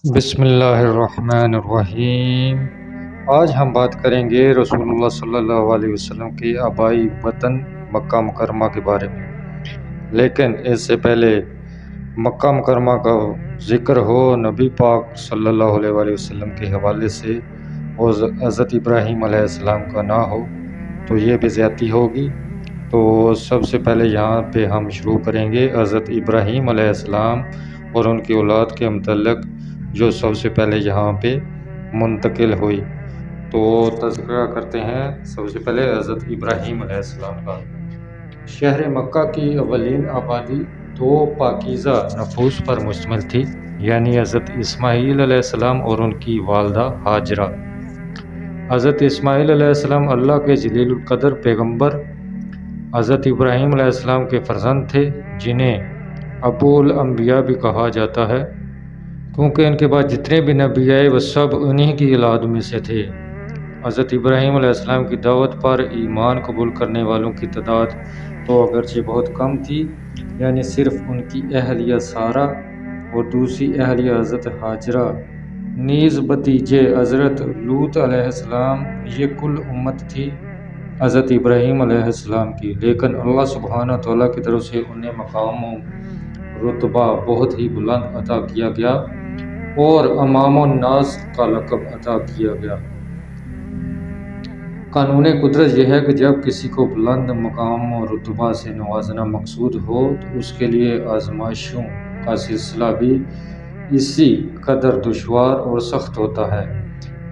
بسم اللہ الرحمن الرحیم۔ آج ہم بات کریں گے رسول اللہ صلی اللہ علیہ وسلم کے آبائی وطن مکہ مکرمہ کے بارے میں، لیکن اس سے پہلے مکہ مکرمہ کا ذکر ہو نبی پاک صلی اللہ علیہ وآلہ وسلم کے حوالے سے اور حضرت ابراہیم علیہ السلام کا نہ ہو تو یہ بھی زیادتی ہوگی۔ تو سب سے پہلے یہاں پہ ہم شروع کریں گے حضرت ابراہیم علیہ السلام اور ان کی اولاد کے متعلق جو سب سے پہلے یہاں پہ منتقل ہوئی۔ تو تذکرہ کرتے ہیں سب سے پہلے حضرت ابراہیم علیہ السلام کا۔ شہر مکہ کی اولین آبادی دو پاکیزہ نفوس پر مشتمل تھی، یعنی حضرت اسماعیل علیہ السلام اور ان کی والدہ ہاجرہ۔ حضرت اسماعیل علیہ السلام اللہ کے جلیل القدر پیغمبر حضرت ابراہیم علیہ السلام کے فرزند تھے، جنہیں ابو الانبیاء بھی کہا جاتا ہے، کیونکہ ان کے بعد جتنے بھی نبی آئے وہ سب انہی کی اولاد میں سے تھے۔ حضرت ابراہیم علیہ السلام کی دعوت پر ایمان قبول کرنے والوں کی تعداد تو اگرچہ بہت کم تھی، یعنی صرف ان کی اہلیہ سارہ اور دوسری اہلیہ حضرت ہاجرہ نیز بھتیجے حضرت لوط علیہ السلام، یہ کل امت تھی حضرت ابراہیم علیہ السلام کی، لیکن اللہ سبحانہ تعالیٰ کی طرف سے انہیں مقام و رتبہ بہت ہی بلند عطا کیا گیا اور امام الناس کا لقب عطا کیا گیا۔ قانون قدرت یہ ہے کہ جب کسی کو بلند مقام و رتبہ سے نوازنا مقصود ہو تو اس کے لیے آزمائشوں کا سلسلہ بھی اسی قدر دشوار اور سخت ہوتا ہے۔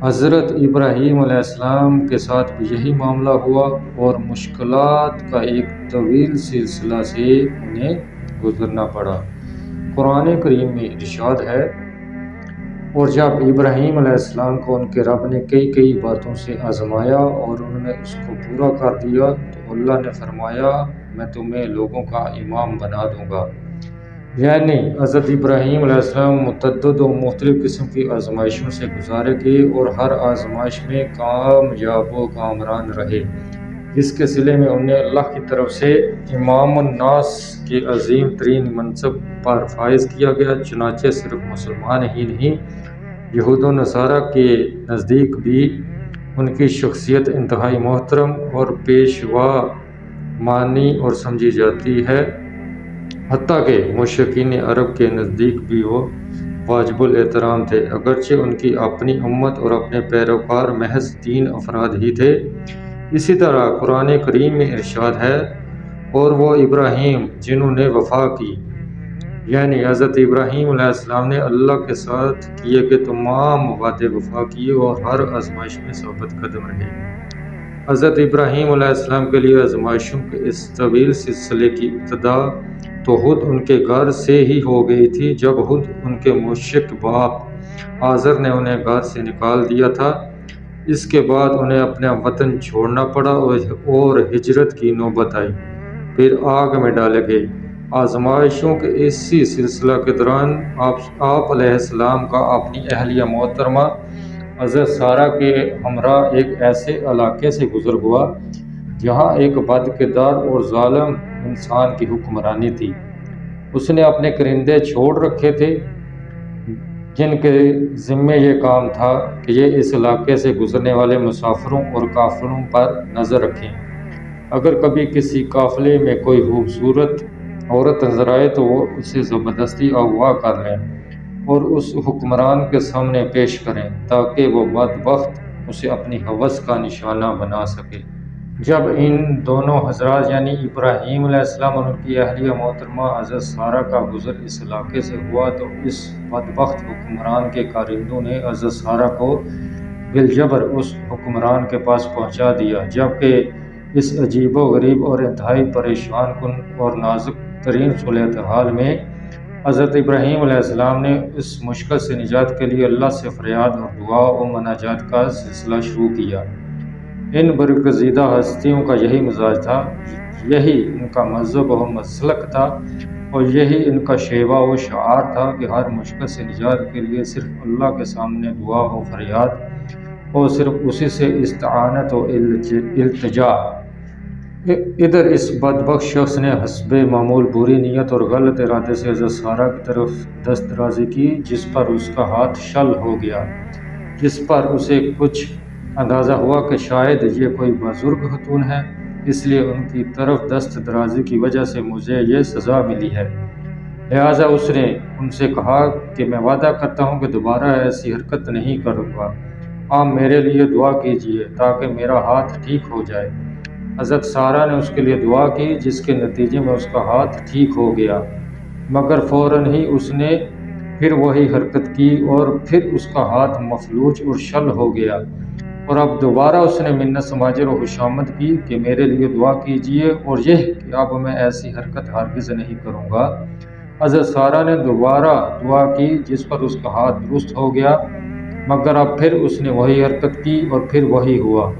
حضرت ابراہیم علیہ السلام کے ساتھ بھی یہی معاملہ ہوا اور مشکلات کا ایک طویل سلسلہ سے انہیں گزرنا پڑا۔ قرآن کریم میں ارشاد ہے، اور جب ابراہیم علیہ السلام کو ان کے رب نے کئی باتوں سے آزمایا اور انہوں نے اس کو پورا کر دیا تو اللہ نے فرمایا، میں تمہیں لوگوں کا امام بنا دوں گا۔ یعنی حضرت ابراہیم علیہ السلام متعدد و مختلف قسم کی آزمائشوں سے گزارے گئے اور ہر آزمائش میں کامیاب و کامران رہے، جس کے صلے میں انہیں اللہ کی طرف سے امام الناس کے عظیم ترین منصب پر فائز کیا گیا۔ چنانچہ صرف مسلمان ہی نہیں، یہود و نصارہ کے نزدیک بھی ان کی شخصیت انتہائی محترم اور پیشوا مانی اور سمجھی جاتی ہے، حتیٰ کہ مشرکین عرب کے نزدیک بھی وہ واجب الاحترام تھے، اگرچہ ان کی اپنی امت اور اپنے پیروکار محض 3 افراد ہی تھے۔ اسی طرح قرآن کریم میں ارشاد ہے، اور وہ ابراہیم جنہوں نے وفا کی، یعنی حضرت ابراہیم علیہ السلام نے اللہ کے ساتھ کیے گئے تمام وعدے وفا کیے اور ہر آزمائش میں ثابت قدم رہے۔ حضرت ابراہیم علیہ السلام کے لیے آزمائشوں کے اس طویل سلسلے کی ابتدا تو خود ان کے گھر سے ہی ہو گئی تھی، جب خود ان کے مشرک باپ آزر نے انہیں گھر سے نکال دیا تھا۔ اس کے بعد انہیں اپنا وطن چھوڑنا پڑا اور ہجرت کی نوبت آئی، پھر آگ میں ڈالے گئے۔ آزمائشوں کے اسی سلسلہ کے دوران آپ علیہ السلام کا اپنی اہلیہ محترمہ حضرت سارہ کے ہمراہ ایک ایسے علاقے سے گزر ہوا جہاں ایک بد کردار اور ظالم انسان کی حکمرانی تھی۔ اس نے اپنے کرندے چھوڑ رکھے تھے جن کے ذمے یہ کام تھا کہ یہ اس علاقے سے گزرنے والے مسافروں اور قافلوں پر نظر رکھیں۔ اگر کبھی کسی قافلے میں کوئی خوبصورت عورت نظر آئے تو وہ اسے زبردستی اغوا کر لیں اور اس حکمران کے سامنے پیش کریں تاکہ وہ بدبخت اسے اپنی ہوس کا نشانہ بنا سکے۔ جب ان دونوں حضرات یعنی ابراہیم علیہ السلام اور ان کی اہلیہ محترمہ حضرت سارہ کا گزر اس علاقے سے ہوا تو اس بدبخت حکمران کے کارندوں نے حضرت سارہ کو بالجبر اس حکمران کے پاس پہنچا دیا، جبکہ اس عجیب و غریب اور انتہائی پریشان کن اور نازک ترین صورتحال میں حضرت ابراہیم علیہ السلام نے اس مشکل سے نجات کے لیے اللہ سے فریاد اور دعا و مناجات کا سلسلہ شروع کیا۔ ان برگزیدہ ہستیوں کا یہی مزاج تھا، یہی ان کا مذہب و مسلک تھا اور یہی ان کا شیوہ و شعار تھا کہ ہر مشکل سے نجات کے لیے صرف اللہ کے سامنے دعا و فریاد اور صرف اسی سے استعانت و التجا۔ ادھر اس بدبخت شخص نے حسب معمول بری نیت اور غلط ارادے سے حضرت سارہ کی طرف دست درازی کی، جس پر اس کا ہاتھ شل ہو گیا، جس پر اسے کچھ اندازہ ہوا کہ شاید یہ کوئی بزرگ خاتون ہے، اس لیے ان کی طرف دست درازی کی وجہ سے مجھے یہ سزا ملی ہے۔ لہٰذا اس نے ان سے کہا کہ میں وعدہ کرتا ہوں کہ دوبارہ ایسی حرکت نہیں کروں گا۔ آپ میرے لیے دعا کیجیے تاکہ میرا ہاتھ ٹھیک ہو جائے۔ حضرت سارہ نے اس کے لیے دعا کی، جس کے نتیجے میں اس کا ہاتھ ٹھیک ہو گیا، مگر فوراً ہی اس نے پھر وہی حرکت کی اور پھر اس کا ہاتھ مفلوج اور شل ہو گیا، اور اب دوبارہ اس نے منت سماجر و خوشامد کی کہ میرے لیے دعا کیجیے اور یہ کہ اب میں ایسی حرکت ہرگز نہیں کروں گا۔ حضرت سارہ نے دوبارہ دعا کی، جس پر اس کا ہاتھ درست ہو گیا، مگر اب پھر اس نے وہی حرکت کی اور پھر وہی ہوا۔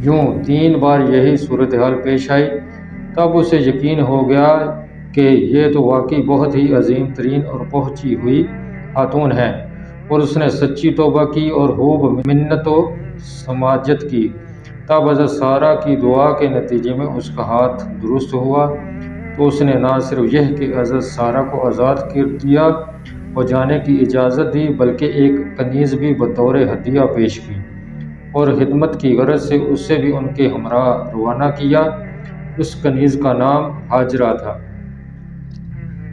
یوں 3 بار یہی صورتحال پیش آئی۔ تب اسے یقین ہو گیا کہ یہ تو واقعی بہت ہی عظیم ترین اور پہنچی ہوئی خاتون ہے، اور اس نے سچی توبہ کی اور خوب منت و سماجت کی۔ تب حضرت سارہ کی دعا کے نتیجے میں اس کا ہاتھ درست ہوا، تو اس نے نہ صرف یہ کہ حضرت سارہ کو آزاد کر دیا اور جانے کی اجازت دی، بلکہ ایک کنیز بھی بطور ہدیہ پیش کی، اور خدمت کی غرض سے اسے بھی ان کے ہمراہ روانہ کیا۔ اس کنیز کا نام ہاجرہ تھا۔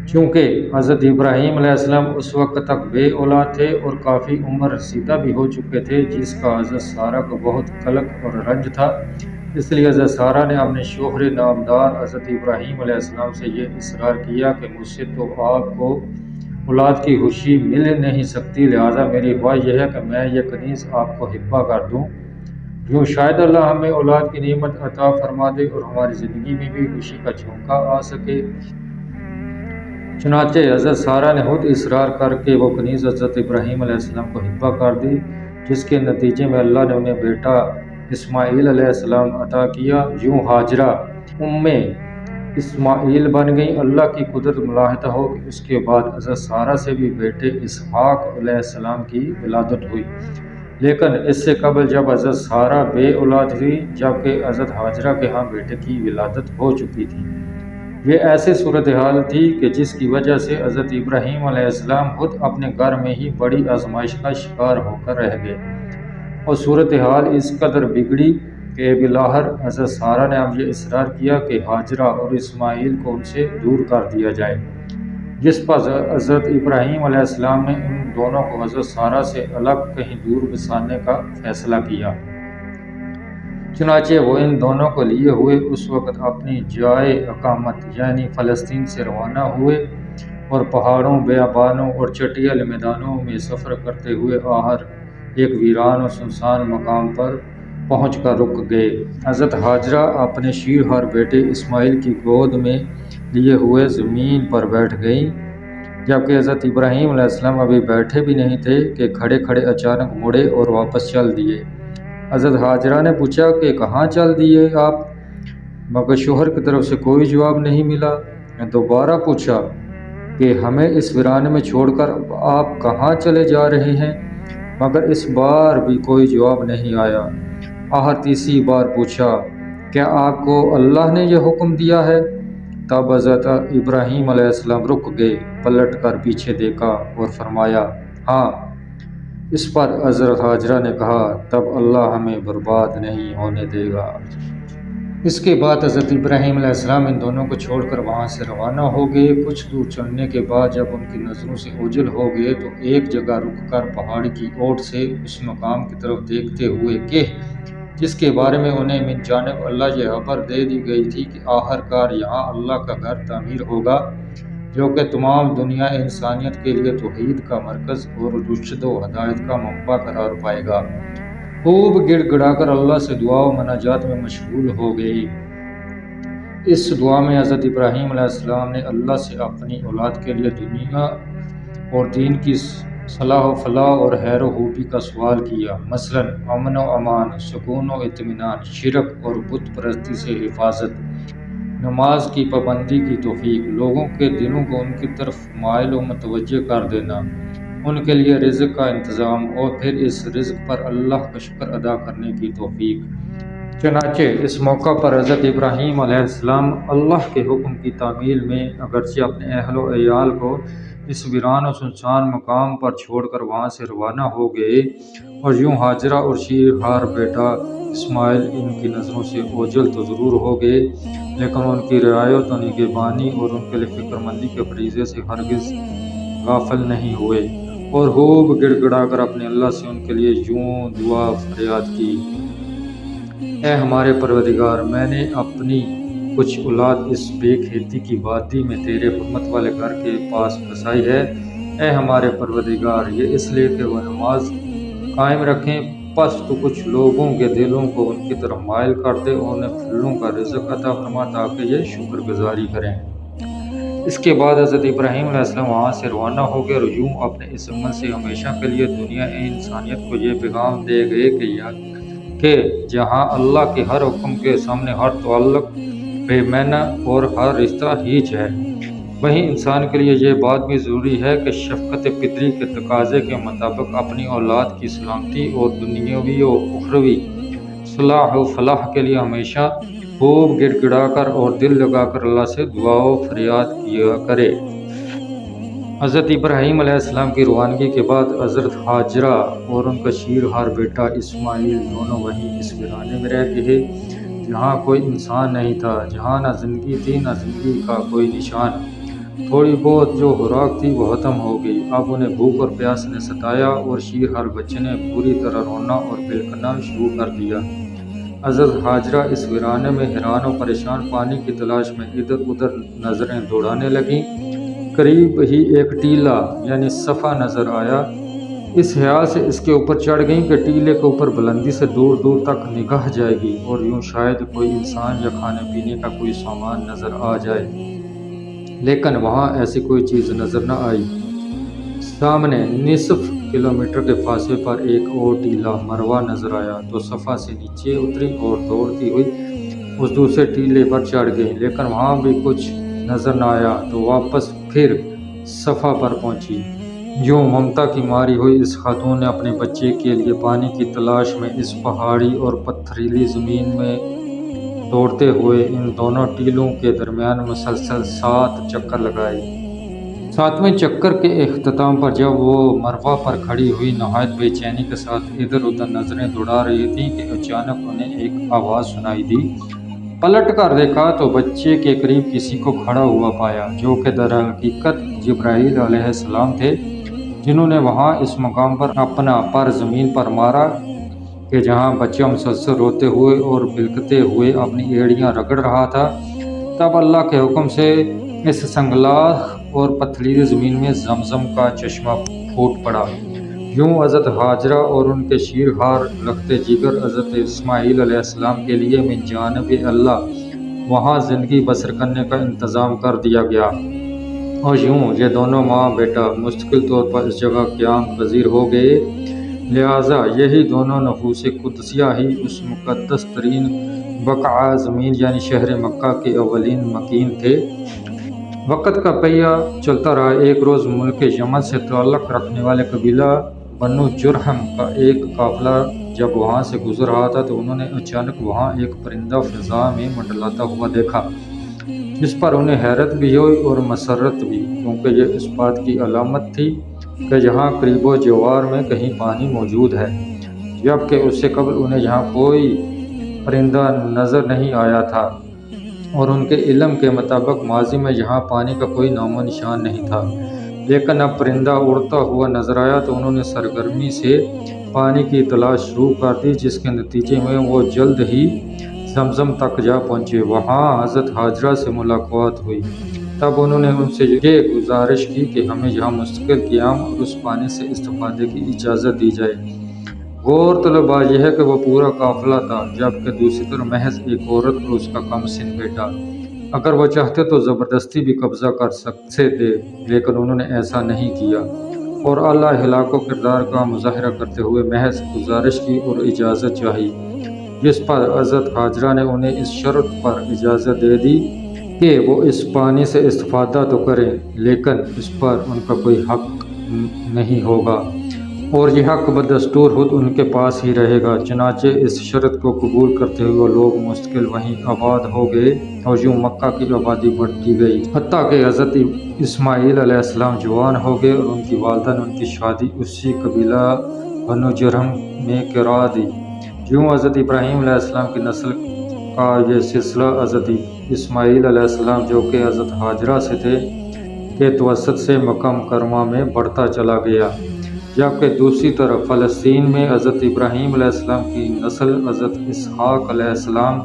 چونکہ حضرت ابراہیم علیہ السلام اس وقت تک بے اولاد تھے اور کافی عمر رسیدہ بھی ہو چکے تھے، جس کا حضرت سارہ کو بہت قلق اور رنج تھا، اس لیے حضرت سارہ نے اپنے شوہر نامدار حضرت ابراہیم علیہ السلام سے یہ اصرار کیا کہ مجھ سے تو آپ کو اولاد کی خوشی مل نہیں سکتی، لہٰذا میری خواہش یہ ہے کہ میں یہ کنیز آپ کو ہبہ کر دوں، یوں شاید اللہ ہمیں اولاد کی نعمت عطا فرما دے اور ہماری زندگی میں بھی خوشی کا جھونکا آ سکے۔ چنانچہ حضرت سارہ نے خود اصرار کر کے وہ کنیز حضرت ابراہیم علیہ السلام کو ہبہ کر دی، جس کے نتیجے میں اللہ نے انہیں بیٹا اسماعیل علیہ السلام عطا کیا۔ یوں ہاجرہ اسماعیل بن گئی۔ اللہ کی قدرت ملاحظہ ہو کہ اس کے بعد حضرت سارہ سے بھی بیٹے اسحاق علیہ السلام کی ولادت ہوئی، لیکن اس سے قبل جب حضرت سارہ بے اولاد ہوئی، جبکہ حضرت ہاجرہ کے ہاں بیٹے کی ولادت ہو چکی تھی۔ یہ ایسی صورتحال تھی کہ جس کی وجہ سے حضرت ابراہیم علیہ السلام خود اپنے گھر میں ہی بڑی آزمائش کا شکار ہو کر رہ گئے، اور صورتحال اس قدر بگڑی کہ بالآخر حضرت سارہ نے اب یہ اصرار کیا کہ ہاجرہ اور اسماعیل کو ان سے دور کر دیا جائے، جس پر حضرت ابراہیم علیہ السلام نے ان دونوں کو حضرت سارہ سے الگ کہیں دور بسانے کا فیصلہ کیا۔ چنانچہ وہ ان دونوں کو لیے ہوئے اس وقت اپنی جائے اقامت یعنی فلسطین سے روانہ ہوئے، اور پہاڑوں، بیابانوں اور چٹیل میدانوں میں سفر کرتے ہوئے آخر ایک ویران اور سنسان مقام پر پہنچ کر رک گئے۔ حضرت ہاجرہ اپنے شیرہار بیٹے اسماعیل کی گود میں لیے ہوئے زمین پر بیٹھ گئیں، جبکہ حضرت ابراہیم علیہ السلام ابھی بیٹھے بھی نہیں تھے کہ کھڑے کھڑے اچانک مڑے اور واپس چل دیے۔ حضرت ہاجرہ نے پوچھا کہ کہاں چل دیے آپ؟ مگر شوہر کی طرف سے کوئی جواب نہیں ملا۔ میں دوبارہ پوچھا کہ ہمیں اس ویرانے میں چھوڑ کر آپ کہاں چلے جا رہے ہیں؟ مگر اس بار بھی کوئی جواب نہیں آیا۔ آخر تیسری بار پوچھا، کیا آپ کو اللہ نے یہ حکم دیا ہے؟ تب حضرت ابراہیم علیہ السلام رک گئے، پلٹ کر پیچھے دیکھا اور فرمایا، ہاں۔ اس پر حضرت ہاجرہ نے کہا، تب اللہ ہمیں برباد نہیں ہونے دے گا۔ اس کے بعد حضرت ابراہیم علیہ السلام ان دونوں کو چھوڑ کر وہاں سے روانہ ہو گئے۔ کچھ دور چلنے کے بعد جب ان کی نظروں سے اوجھل ہو گئے تو ایک جگہ رک کر پہاڑ کی اوٹ سے اس مقام کی طرف دیکھتے ہوئے کہ جس کے بارے میں انہیں من جانب اللہ یہ خبر دے دی گئی تھی کہ آخر کار یہاں اللہ کا گھر تعمیر ہوگا، جو کہ تمام دنیا انسانیت کے لیے توحید کا مرکز اور رشد و ہدایت کا منبع قرار پائے گا، خوب گڑ گڑا کر اللہ سے دعا و مناجات میں مشغول ہو گئی۔ اس دعا میں حضرت ابراہیم علیہ السلام نے اللہ سے اپنی اولاد کے لیے دنیا اور دین کی صلاح و فلاح اور خیر و خوبی کا سوال کیا، مثلاً امن و امان، سکون و اطمینان، شرک اور بت پرستی سے حفاظت، نماز کی پابندی کی توفیق، لوگوں کے دلوں کو ان کی طرف مائل و متوجہ کر دینا، ان کے لیے رزق کا انتظام، اور پھر اس رزق پر اللہ کا شکر ادا کرنے کی توفیق، چنانچہ اس موقع پر حضرت ابراہیم علیہ السلام اللہ کے حکم کی تعمیل میں اگرچہ اپنے اہل و عیال کو اس ویران و سنسان مقام پر چھوڑ کر وہاں سے روانہ ہو گئے، اور یوں ہاجرہ اور شیرہار بیٹا اسماعیل ان کی نظروں سے اوجھل تو ضرور ہو گئے، لیکن ان کی رعایت و نگہبانی اور ان کے لیے فکر مندی کے فریضے سے ہرگز غافل نہیں ہوئے، اور خوب گڑ گڑا کر اپنے اللہ سے ان کے لیے یوں دعا فریاد کی: اے ہمارے پروردگار، میں نے اپنی کچھ اولاد اس بے کھیتی کی وادی میں تیرے حرمت والے گھر کے پاس بسائی ہے۔ اے ہمارے پروردگار، یہ اس لیے کہ وہ نماز قائم رکھیں، پس تو کچھ لوگوں کے دلوں کو ان کی طرف مائل کر دے اور انہیں پھلوں کا رزق عطا فرما تاکہ یہ شکر گزاری کریں۔ اس کے بعد حضرت ابراہیم علیہ السلام وہاں سے روانہ ہو گئے اور یوں اپنے اس عمل سے ہمیشہ کے لیے دنیا انسانیت کو یہ پیغام دے گئے کہ جہاں اللہ کے ہر حکم کے سامنے ہر تعلق بے معنی اور ہر رشتہ ہیچ ہے، وہیں انسان کے لیے یہ بات بھی ضروری ہے کہ شفقت فطری کے تقاضے کے مطابق اپنی اولاد کی سلامتی اور دنیاوی و اخروی صلاح و فلاح کے لیے ہمیشہ خوب گڑ گڑا کر اور دل لگا کر اللہ سے دعا و فریاد کیا کرے۔ حضرت ابراہیم علیہ السلام کی روانگی کے بعد حضرت ہاجرہ اور ان کا شیرہار بیٹا اسماعیل دونوں وہیں اس ویرانے میں رہ گئے جہاں کوئی انسان نہیں تھا، جہاں نہ زندگی تھی نہ زندگی کا کوئی نشان۔ تھوڑی بہت جو خوراک تھی وہ ختم ہو گئی، اب انہیں بھوک اور پیاس نے ستایا اور شیرہار بچے نے بری طرح رونا اور بلکنا شروع کر دیا۔ حضرت ہاجرہ اس ویرانے میں حیران و پریشان پانی کی تلاش میں ادھر ادھر نظریں دوڑانے لگیں۔ قریب ہی ایک ٹیلہ یعنی صفا نظر آیا، اس خیال سے اس کے اوپر چڑھ گئیں کہ ٹیلے کے اوپر بلندی سے دور دور تک نگاہ جائے گی اور یوں شاید کوئی انسان یا کھانے پینے کا کوئی سامان نظر آ جائے، لیکن وہاں ایسی کوئی چیز نظر نہ آئی۔ سامنے نصف کلومیٹر کے فاصلے پر ایک اور ٹیلہ مروہ نظر آیا تو صفا سے نیچے اتری اور دوڑتی ہوئی اس دوسرے ٹیلے پر چڑھ گئی، لیکن وہاں بھی کچھ نظر نہ آیا تو واپس پھر صفا پر پہنچی۔ یوں ممتا کی ماری ہوئی اس خاتون نے اپنے بچے کے لیے پانی کی تلاش میں اس پہاڑی اور پتھریلی زمین میں دوڑتے ہوئے ان دونوں ٹیلوں کے درمیان مسلسل 7 چکر لگائے۔ 7ویں چکر کے اختتام پر جب وہ مروہ پر کھڑی ہوئی نہایت بے چینی کے ساتھ ادھر ادھر نظریں دوڑا رہی تھیں کہ اچانک انہیں ایک آواز سنائی دی۔ پلٹ کر دیکھا تو بچے کے قریب کسی کو کھڑا ہوا پایا، جو کہ در حقیقت جبرائیل علیہ السلام تھے، جنہوں نے وہاں اس مقام پر اپنا پر زمین پر مارا کہ جہاں بچہ مسلسل روتے ہوئے اور بلکتے ہوئے اپنی ایڑیاں رگڑ رہا تھا۔ تب اللہ کے حکم سے اس سنگلاخ اور پتھریلی زمین میں زمزم کا چشمہ پھوٹ پڑا۔ یوں حضرت ہاجرہ اور ان کے شیرہار رکھتے جگر حضرت اسماعیل علیہ السلام کے لیے من جانب اللہ وہاں زندگی بسر کرنے کا انتظام کر دیا گیا، اور یوں یہ دونوں ماں بیٹا مستقل طور پر اس جگہ قیام پذیر ہو گئے۔ لہٰذا یہی دونوں نفوس قدسیہ ہی اس مقدس ترین بقعہ زمین یعنی شہر مکہ کے اولین مکین تھے۔ وقت کا پہیہ چلتا رہا۔ ایک روز ملک یمن سے تعلق رکھنے والے قبیلہ بنو جرہم کا ایک قافلہ جب وہاں سے گزر رہا تھا تو انہوں نے اچانک وہاں ایک پرندہ فضا میں منڈلاتا ہوا دیکھا، جس پر انہیں حیرت بھی ہوئی اور مسرت بھی، کیونکہ یہ اس بات کی علامت تھی کہ یہاں قریب و جوار میں کہیں پانی موجود ہے، جبکہ اس سے قبل انہیں یہاں کوئی پرندہ نظر نہیں آیا تھا، اور ان کے علم کے مطابق ماضی میں یہاں پانی کا کوئی نام و نشان نہیں تھا۔ لیکن اب پرندہ اڑتا ہوا نظر آیا تو انہوں نے سرگرمی سے پانی کی تلاش شروع کر دی، جس کے نتیجے میں وہ جلد ہی زمزم تک جا پہنچے۔ وہاں حضرت ہاجرہ سے ملاقات ہوئی، تب انہوں نے ان سے یہ گزارش کی کہ ہمیں یہاں مستقل قیام اور اس پانی سے استفادے کی اجازت دی جائے۔ غور طلب بات یہ ہے کہ وہ پورا قافلہ تھا، جبکہ دوسری طرف محض ایک عورت اور اس کا کم سن بیٹا۔ اگر وہ چاہتے تو زبردستی بھی قبضہ کر سکتے تھے، لیکن انہوں نے ایسا نہیں کیا اور اعلیٰ اخلاق و کردار کا مظاہرہ کرتے ہوئے محض گزارش کی اور اجازت چاہی، جس پر حضرت ہاجرہ نے انہیں اس شرط پر اجازت دے دی کہ وہ اس پانی سے استفادہ تو کریں، لیکن اس پر ان کا کوئی حق نہیں ہوگا۔ اور یہ حق بدستور خود ان کے پاس ہی رہے گا۔ چنانچہ اس شرط کو قبول کرتے ہوئے لوگ مستقل وہیں آباد ہو گئے اور یوں مکہ کی آبادی بڑھتی گئی، حتیٰ کہ حضرت اسماعیل علیہ السلام جوان ہو گئے اور ان کی والدہ نے ان کی شادی اسی قبیلہ بنو جرہم میں کرا دی۔ یوں حضرت ابراہیم علیہ السلام کی نسل کا یہ سلسلہ حضرت اسماعیل علیہ السلام جو کہ حضرت ہاجرہ سے تھے کے توسط سے مکہ مکرمہ میں بڑھتا چلا گیا، جبکہ دوسری طرف فلسطین میں حضرت ابراہیم علیہ السلام کی نسل حضرت اسحاق علیہ السلام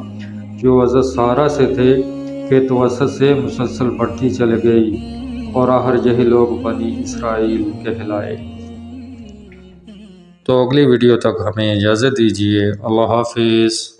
جو حضرت سارہ سے تھے کے توسط سے مسلسل بڑھتی چلی گئی اور آخر یہی لوگ بنی اسرائیل کہلائے۔ تو اگلی ویڈیو تک ہمیں اجازت دیجیے۔ اللہ حافظ۔